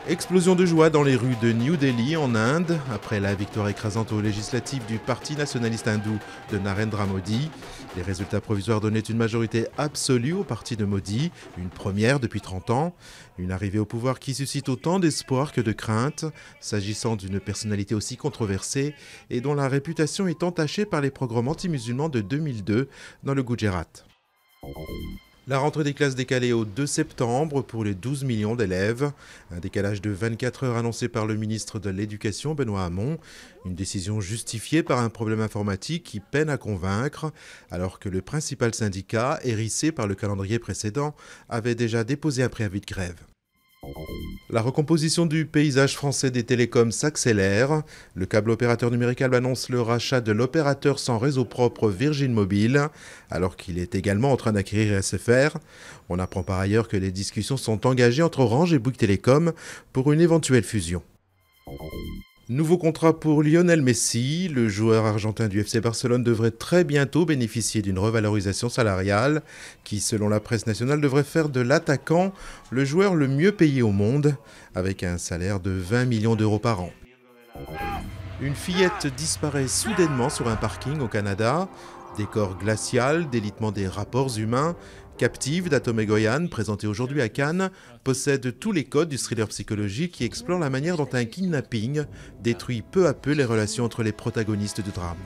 Explosion de joie dans les rues de New Delhi en Inde, après la victoire écrasante aux législatives du parti nationaliste hindou de Narendra Modi. Les résultats provisoires donnaient une majorité absolue au parti de Modi, une première depuis 30 ans. Une arrivée au pouvoir qui suscite autant d'espoir que de crainte, s'agissant d'une personnalité aussi controversée et dont la réputation est entachée par les pogroms anti-musulmans de 2002 dans le Gujarat. La rentrée des classes décalée au 2 septembre pour les 12 millions d'élèves. Un décalage de 24 heures annoncé par le ministre de l'Éducation, Benoît Hamon. Une décision justifiée par un problème informatique qui peine à convaincre, alors que le principal syndicat, hérissé par le calendrier précédent, avait déjà déposé un préavis de grève. La recomposition du paysage français des télécoms s'accélère. Le câble opérateur numérical annonce le rachat de l'opérateur sans réseau propre Virgin Mobile, alors qu'il est également en train d'acquérir SFR. On apprend par ailleurs que les discussions sont engagées entre Orange et Bouygues Telecom pour une éventuelle fusion. Nouveau contrat pour Lionel Messi. Le joueur argentin du FC Barcelone devrait très bientôt bénéficier d'une revalorisation salariale qui, selon la presse nationale, devrait faire de l'attaquant le joueur le mieux payé au monde, avec un salaire de 20 millions d'euros par an. Une fillette disparaît soudainement sur un parking au Canada. Décor glacial, délitement des rapports humains. Captive d'Atome Goyan, présentée aujourd'hui à Cannes, possède tous les codes du thriller psychologique qui explore la manière dont un kidnapping détruit peu à peu les relations entre les protagonistes du drame.